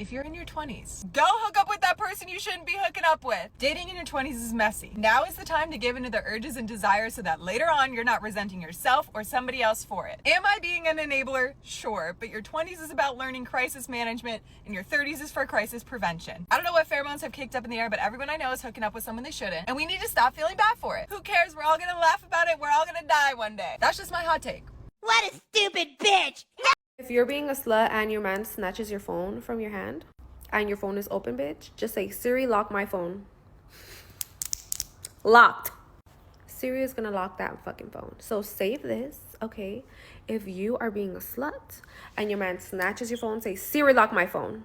if you're in your 20s, go hook up with that person you shouldn't be hooking up with. Dating in your 20s is messy. Now is the time to give into the urges and desires so that later on you're not resenting yourself or somebody else for it. Am I being an enabler? Sure, but your 20s is about learning crisis management and your 30s is for crisis prevention. I don't know what pheromones have kicked up in the air, but everyone I know is hooking up with someone they shouldn't, and we need to stop feeling bad for it. Who cares? We're all gonna laugh about it. We're all gonna die one day. That's just my hot take. What a stupid bitch! If you're being a slut and your man snatches your phone from your hand and your phone is open, bitch, just say, Siri, lock my phone. Locked. Siri is gonna lock that fucking phone. So save this, okay? If you are being a slut and your man snatches your phone, say, Siri, lock my phone.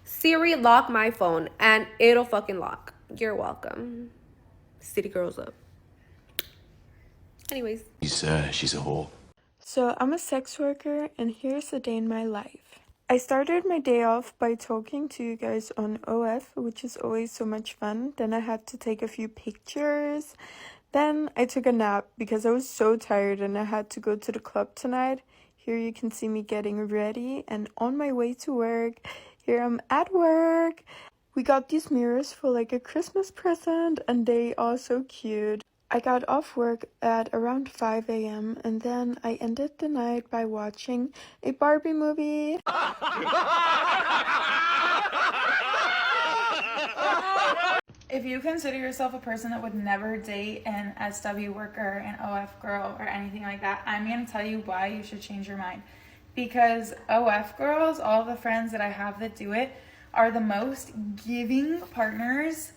Siri, lock my phone, and it'll fucking lock. You're welcome. City girls up. Anyways. She's a whore. So I'm a sex worker, and here's a day in my life. I started my day off by talking to you guys on OF, which is always so much fun. Then I had to take a few pictures. Then I took a nap because I was so tired and I had to go to the club tonight. Here you can see me getting ready and on my way to work. Here I'm at work. We got these mirrors for like a Christmas present and they are so cute. I got off work at around 5 a.m. and then I ended the night by watching a Barbie movie. If you consider yourself a person that would never date an SW worker, an OF girl, or anything like that, I'm going to tell you why you should change your mind. Because OF girls, all the friends that I have that do it, are the most giving partners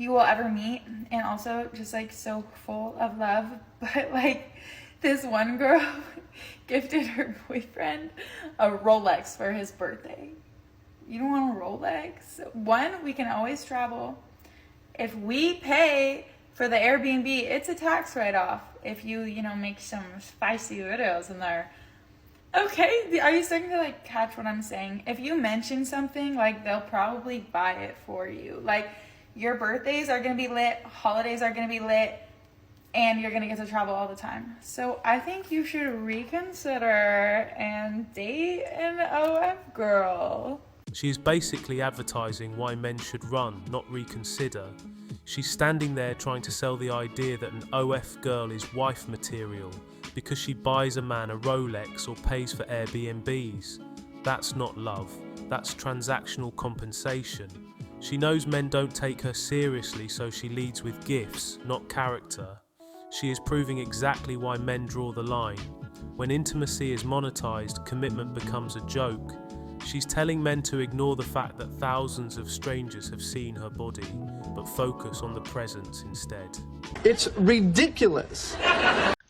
you will ever meet, and also just like so full of love. But like this one girl gifted her boyfriend a Rolex for his birthday. You don't want a Rolex? One, we can always travel. If we pay for the Airbnb, it's a tax write-off if you make some spicy videos in there. Okay, are you starting to like catch what I'm saying? If you mention something, like they'll probably buy it for you. Like your birthdays are going to be lit, holidays are going to be lit, and you're going to get to travel all the time. So I think you should reconsider and date an OF girl. She is basically advertising why men should run, not reconsider. She's standing there trying to sell the idea that an OF girl is wife material because she buys a man a Rolex or pays for Airbnbs. That's not love, that's transactional compensation. She knows men don't take her seriously, so she leads with gifts, not character. She is proving exactly why men draw the line. When intimacy is monetized, commitment becomes a joke. She's telling men to ignore the fact that thousands of strangers have seen her body, but focus on the presence instead. It's ridiculous.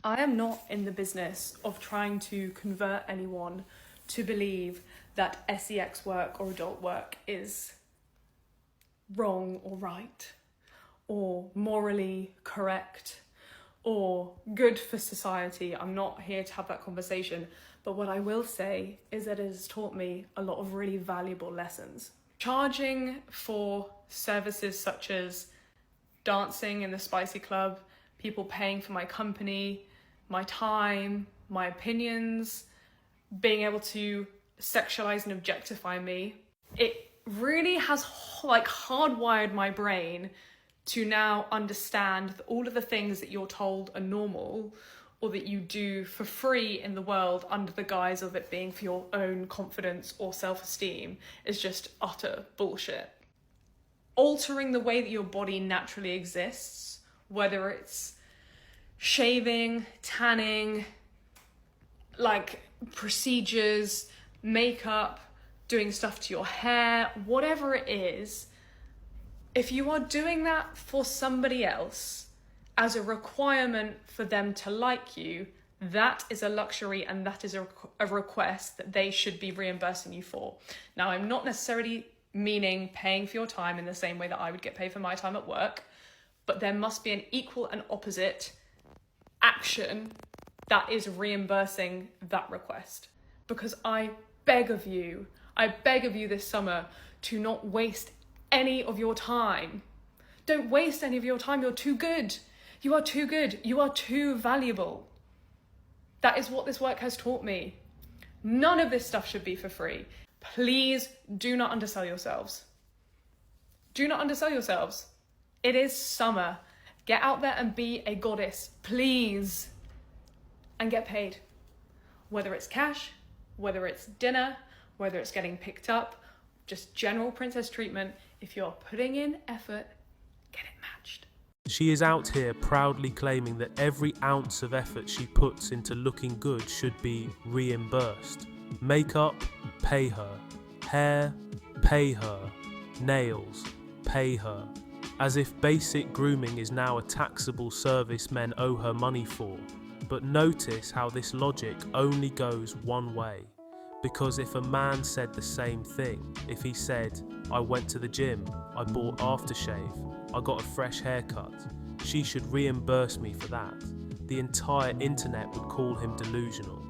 I am not in the business of trying to convert anyone to believe that sex work or adult work is wrong or right, or morally correct, or good for society. I'm not here to have that conversation. But what I will say is that it has taught me a lot of really valuable lessons. Charging for services such as dancing in the spicy club, people paying for my company, my time, my opinions, being able to sexualize and objectify me, it really has like hardwired my brain to now understand that all of the things that you're told are normal or that you do for free in the world under the guise of it being for your own confidence or self-esteem is just utter bullshit. Altering the way that your body naturally exists, whether it's shaving, tanning, like procedures, makeup, doing stuff to your hair, whatever it is, if you are doing that for somebody else as a requirement for them to like you, that is a luxury and that is a request that they should be reimbursing you for. Now, I'm not necessarily meaning paying for your time in the same way that I would get paid for my time at work, but there must be an equal and opposite action that is reimbursing that request. Because I beg of you this summer to not waste any of your time. Don't waste any of your time. You're too good. You are too good. You are too valuable. That is what this work has taught me. None of this stuff should be for free. please do not undersell yourselves. Do not undersell yourselves. It is summer. Get out there and be a goddess, please. And get paid. Whether it's cash, whether it's dinner, whether it's getting picked up, just general princess treatment. If you're putting in effort, get it matched. She is out here proudly claiming that every ounce of effort she puts into looking good should be reimbursed. Makeup, pay her. Hair, pay her. Nails, pay her. As if basic grooming is now a taxable service men owe her money for. But notice how this logic only goes one way. Because if a man said the same thing, if he said, I went to the gym, I bought aftershave, I got a fresh haircut, she should reimburse me for that, the entire internet would call him delusional.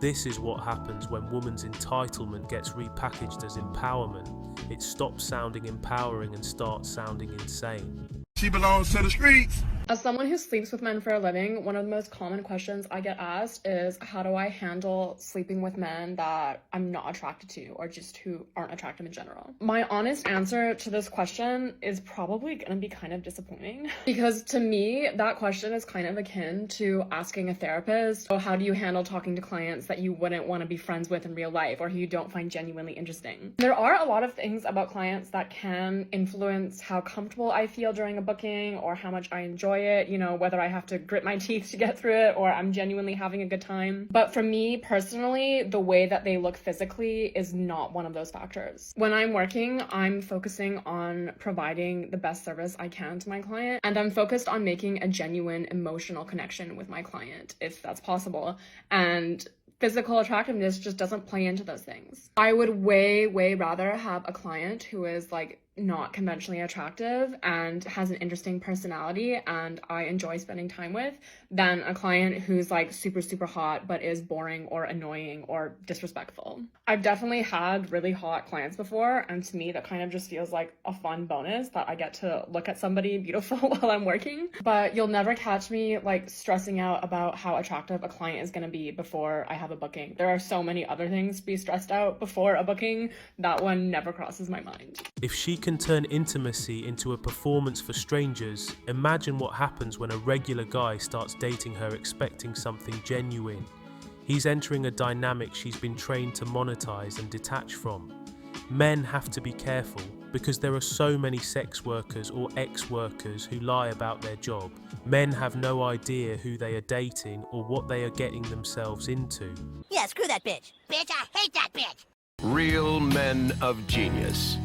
This is what happens when woman's entitlement gets repackaged as empowerment. It stops sounding empowering and starts sounding insane. She belongs to the streets. As someone who sleeps with men for a living, one of the most common questions I get asked is, how do I handle sleeping with men that I'm not attracted to or just who aren't attractive in general? My honest answer to this question is probably gonna be kind of disappointing, because to me, that question is kind of akin to asking a therapist, oh, how do you handle talking to clients that you wouldn't want to be friends with in real life or who you don't find genuinely interesting? There are a lot of things about clients that can influence how comfortable I feel during a booking or how much I enjoy it, you know, whether I have to grit my teeth to get through it or I'm genuinely having a good time. But for me personally, the way that they look physically is not one of those factors. When I'm working, I'm focusing on providing the best service I can to my client, and I'm focused on making a genuine emotional connection with my client, if that's possible. And physical attractiveness just doesn't play into those things. I would way rather have a client who is like not conventionally attractive and has an interesting personality and I enjoy spending time with than a client who's like super hot but is boring or annoying or disrespectful. I've definitely had really hot clients before, and to me that kind of just feels like a fun bonus that I get to look at somebody beautiful while I'm working. But you'll never catch me like stressing out about how attractive a client is going to be before I have a booking. There are so many other things to be stressed out before a booking. That one never crosses my mind. If she can turn intimacy into a performance for strangers, imagine what happens when a regular guy starts dating her expecting something genuine. He's entering a dynamic she's been trained to monetize and detach from. Men have to be careful because there are so many sex workers or ex-workers who lie about their job. Men have no idea who they are dating or what they are getting themselves into. Yeah, screw that bitch. Bitch, I hate that bitch. Real men of genius.